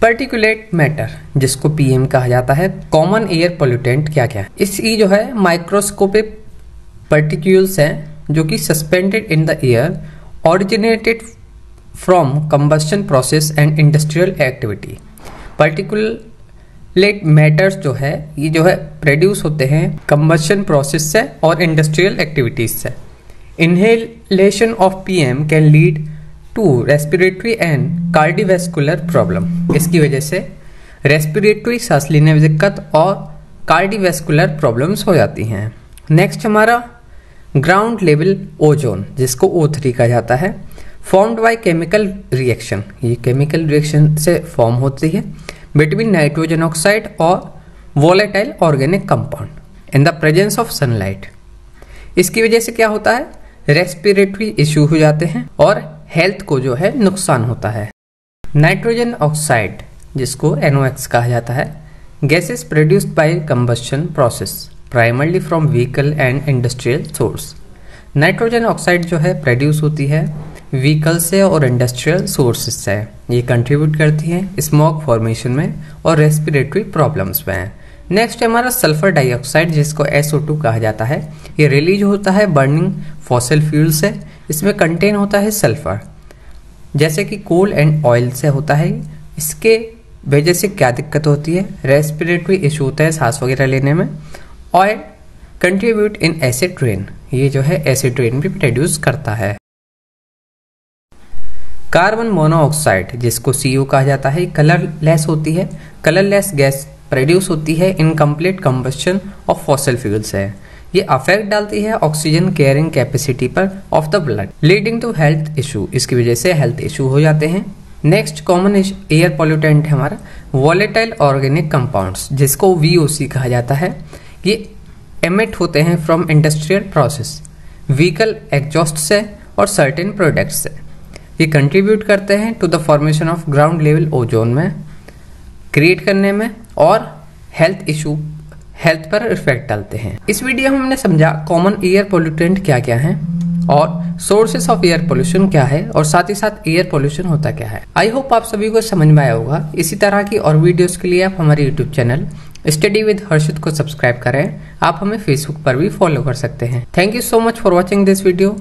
Particulate matter जिसको PM कहा जाता है, कॉमन एयर पोल्यूटेंट क्या क्या है। इसकी जो है माइक्रोस्कोपिक पार्टिकल्स हैं जो कि suspended in the air, originated from combustion process and industrial activity. Particulate matters जो है ये जो है प्रोड्यूस होते हैं कंबस्शन प्रोसेस से और इंडस्ट्रियल एक्टिविटीज से। Inhalation of PM can lead to respiratory and cardiovascular problem. इसकी वजह से रेस्पिरेटरी सांस लेने में दिक्कत और कार्डियोवैस्कुलर प्रॉब्लम्स हो जाती हैं। नेक्स्ट हमारा ग्राउंड लेवल ओजोन जिसको O3 कहा जाता है, फॉर्म्ड बाय केमिकल रिएक्शन। ये केमिकल रिएक्शन से फॉर्म होती है बिटवीन नाइट्रोजन ऑक्साइड और volatile organic compound in the presence of sunlight. इसकी वजह से क्या होता है, रेस्पिरेटरी इश्यू हो जाते हैं और हेल्थ को जो है नुकसान होता है। नाइट्रोजन ऑक्साइड जिसको NOx कहा जाता है, gases produced by combustion process primarily from vehicle and industrial source. Nitrogen oxide जो है प्रोड्यूस होती है व्हीकल से और इंडस्ट्रियल सोर्सेस से। ये कंट्रीब्यूट करती हैं स्मोक फॉर्मेशन में और रेस्पिरेटरी प्रॉब्लम्स में। नेक्स्ट है हमारा सल्फर डाइऑक्साइड जिसको SO2 कहा जाता है। ये रिलीज होता है बर्निंग फॉसिल फ्यूल से। इसमें कंटेन होता है सल्फर, जैसे कि कोल एंड ऑयल से होता है। इसके वजह से क्या दिक्कत होती है, रेस्पिरेटरी इशू होता है सांस वगैरह लेने में। Oil contribute in acid rain, ये जो है एसिड रेन भी प्रोड्यूस करता है। कार्बन मोनोऑक्साइड जिसको CO कहा जाता है, कलरलेस होती है। कलरलेस गैस प्रोड्यूस होती है incomplete combustion of fossil fuels है। ये अफेक्ट डालती है ऑक्सीजन कैरिंग कैपेसिटी पर of the blood, leading to health issue. इसकी वजह से हेल्थ इशू हो जाते हैं। नेक्स्ट कॉमन एयर पोल्यूटेंट है हमारा वोलेटाइल ऑर्गेनिक कंपाउंड्स जिसको VOC कहा जाता है। ये एमिट होते हैं from industrial process, vehicle exhaust से और सर्टेन प्रोडक्ट्स से। ये कंट्रीब्यूट करते हैं to the formation of ground level ozone में क्रिएट करने में और हेल्थ पर इफेक्ट डालते हैं। इस वीडियो में हमने समझा कॉमन एयर पोल्यूटेंट क्या क्या हैं और सोर्सेस ऑफ एयर पोल्यूशन क्या है और साथ ही साथ एयर पोल्यूशन होता क्या है। आई होप आप सभी को समझ में आया होगा। इसी तरह की और वीडियोस के लिए आप हमारे यूट्यूब चैनल स्टडी विद हर्षित को सब्सक्राइब करें। आप हमें फेसबुक पर भी फॉलो कर सकते हैं। Thank you so much for watching this video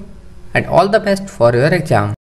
and all the best for your exam.